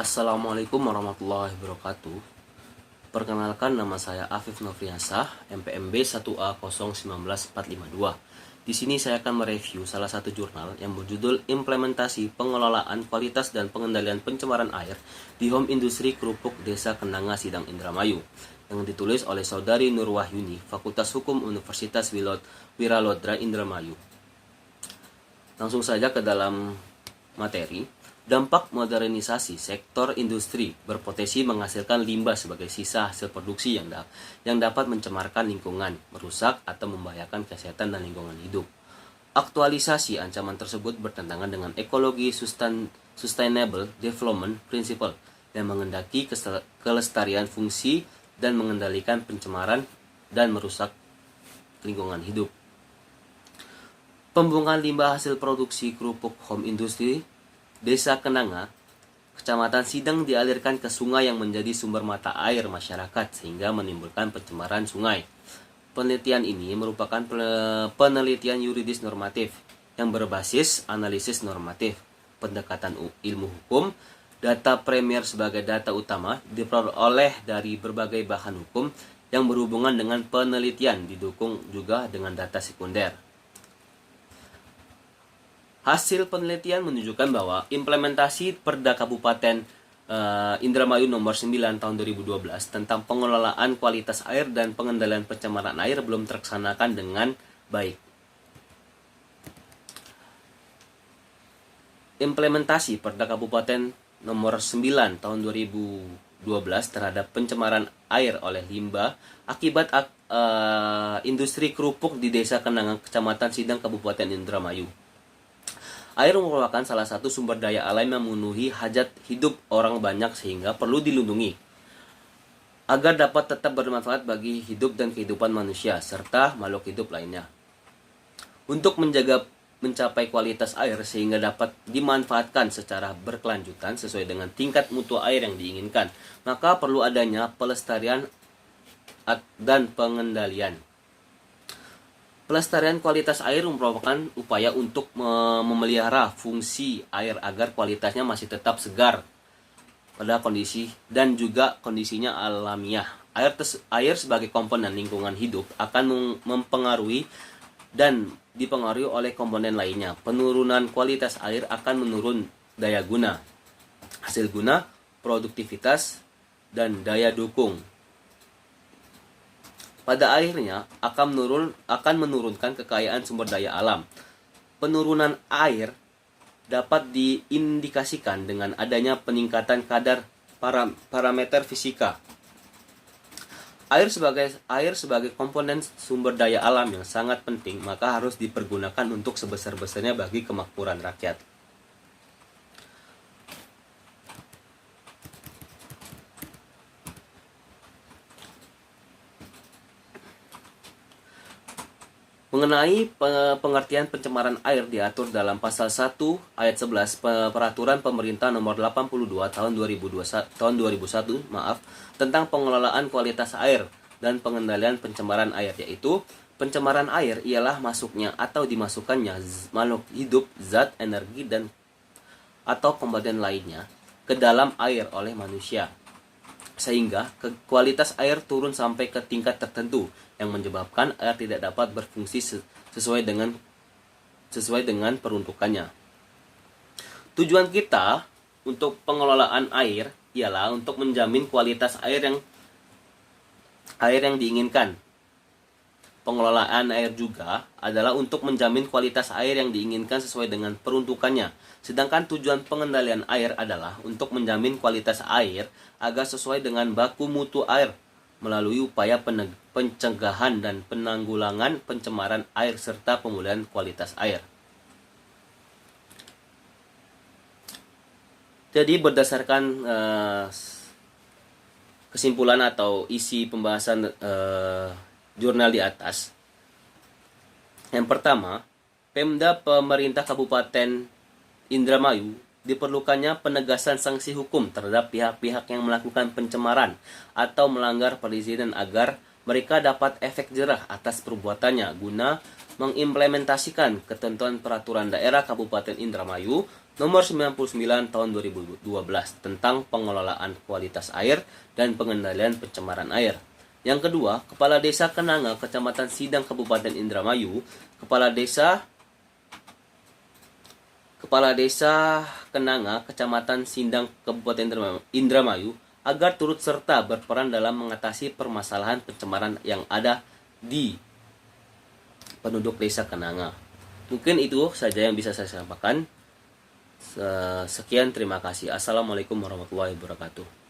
Assalamualaikum warahmatullahi wabarakatuh. Perkenalkan, nama saya Afif Nofriansah, MPMB 1A01942. Di sini saya akan mereview salah satu jurnal yang berjudul Implementasi Pengelolaan Kualitas dan Pengendalian Pencemaran Air di Home Industri Kerupuk Desa Kenanga, Sidang Indramayu, yang ditulis oleh Saudari Nur Wahyuni, Fakultas Hukum Universitas Wiralodra Indramayu. Langsung saja ke dalam materi. Dampak modernisasi sektor industri berpotensi menghasilkan limbah sebagai sisa hasil produksi yang dapat mencemarkan lingkungan, merusak atau membahayakan kesehatan dan lingkungan hidup. Aktualisasi ancaman tersebut bertentangan dengan ekologi Sustainable Development Principle yang menghendaki kelestarian fungsi dan mengendalikan pencemaran dan merusak lingkungan hidup. Pembuangan limbah hasil produksi kerupuk home industry Desa Kenanga, Kecamatan Sidang dialirkan ke sungai yang menjadi sumber mata air masyarakat sehingga menimbulkan pencemaran sungai. Penelitian ini merupakan penelitian yuridis normatif yang berbasis analisis normatif, pendekatan ilmu hukum, data primer sebagai data utama diperoleh dari berbagai bahan hukum yang berhubungan dengan penelitian, didukung juga dengan data sekunder. Hasil penelitian menunjukkan bahwa implementasi Perda Kabupaten Indramayu nomor 9 tahun 2012 tentang pengelolaan kualitas air dan pengendalian pencemaran air belum terlaksanakan dengan baik. Implementasi Perda Kabupaten nomor 9 tahun 2012 terhadap pencemaran air oleh limbah akibat industri kerupuk di Desa Kenanga, Kecamatan Sidang, Kabupaten Indramayu. Air merupakan salah satu sumber daya alam yang memenuhi hajat hidup orang banyak sehingga perlu dilindungi agar dapat tetap bermanfaat bagi hidup dan kehidupan manusia serta makhluk hidup lainnya. Untuk mencapai kualitas air sehingga dapat dimanfaatkan secara berkelanjutan sesuai dengan tingkat mutu air yang diinginkan, maka perlu adanya pelestarian dan pengendalian. Pelestarian kualitas air merupakan upaya untuk memelihara fungsi air agar kualitasnya masih tetap segar pada kondisi dan juga kondisinya alamiah. Air sebagai komponen lingkungan hidup akan mempengaruhi dan dipengaruhi oleh komponen lainnya. Penurunan kualitas air akan menurun daya guna, hasil guna, produktivitas, dan daya dukung. Pada akhirnya akan menurunkan kekayaan sumber daya alam. Penurunan air dapat diindikasikan dengan adanya peningkatan kadar parameter fisika. Air sebagai komponen sumber daya alam yang sangat penting, maka harus dipergunakan untuk sebesar-besarnya bagi kemakmuran rakyat. Mengenai pengertian pencemaran air diatur dalam pasal 1 ayat 11 Peraturan Pemerintah nomor 82 tahun 2001 tentang pengelolaan kualitas air dan pengendalian pencemaran air, yaitu pencemaran air ialah masuknya atau dimasukkannya makhluk hidup, zat, energi dan atau komponen lainnya ke dalam air oleh manusia sehingga kualitas air turun sampai ke tingkat tertentu yang menyebabkan air tidak dapat berfungsi sesuai dengan peruntukannya. Tujuan kita untuk pengelolaan air ialah untuk menjamin kualitas air yang diinginkan. Pengelolaan air juga adalah untuk menjamin kualitas air yang diinginkan sesuai dengan peruntukannya. Sedangkan tujuan pengendalian air adalah untuk menjamin kualitas air agar sesuai dengan baku mutu air melalui upaya pencegahan dan penanggulangan pencemaran air serta pemulihan kualitas air. Jadi berdasarkan kesimpulan atau isi pembahasan jurnal di atas, yang pertama, Pemda Pemerintah Kabupaten Indramayu diperlukannya penegasan sanksi hukum terhadap pihak-pihak yang melakukan pencemaran atau melanggar perizinan agar mereka dapat efek jerah atas perbuatannya guna mengimplementasikan ketentuan peraturan daerah Kabupaten Indramayu Nomor 99 tahun 2012 tentang pengelolaan kualitas air dan pengendalian pencemaran air. Yang kedua, Kepala Desa Kenanga, Kecamatan Sidang, Kabupaten Indramayu, Kepala Desa Kenanga, Kecamatan Sindang, Kabupaten Indramayu, agar turut serta berperan dalam mengatasi permasalahan pencemaran yang ada di penduduk Desa Kenanga. Mungkin itu saja yang bisa saya sampaikan. Sekian, terima kasih. Assalamualaikum warahmatullahi wabarakatuh.